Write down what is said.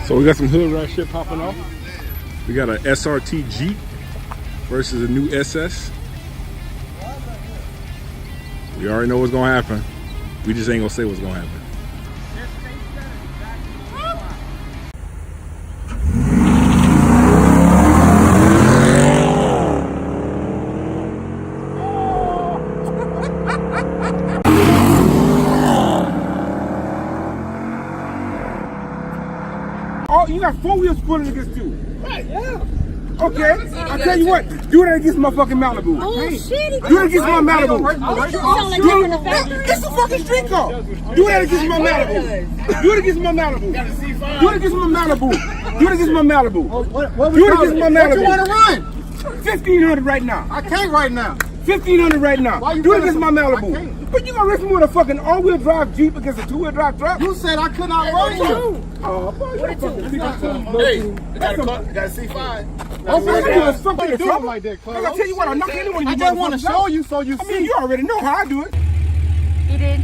So we got some Hoodrat shit popping off. We got an SRT Jeep versus a new SS. We already know what's gonna happen. We just ain't gonna say what's gonna happen. Oh, you got four wheels pulling against you. Right, yeah. Okay, I tell you what, do that against my fucking Malibu. Oh shit! Do that against my Malibu. Sound like you're in the factory. It's a fucking street car. Do that against my Malibu. Do it against my Malibu. Do it against my Malibu. Do it against my Malibu. Do it against my Malibu. What you want to run? 1,500 right now. I can't right now. 1,500 right now. Why you do it running against my I Malibu. can't. But you gonna race me with a fucking all-wheel drive Jeep against a two-wheel drive truck? You said I could not run you. Oh, boy, you're fucking Hey, you got a C5. Oh, man, you was fucking Don't do trouble. it like that, Cleo. I tell you what, I'll knock anyone I you just want to motherfuckers show out. you so you I see. mean, you already know how I do it. You did.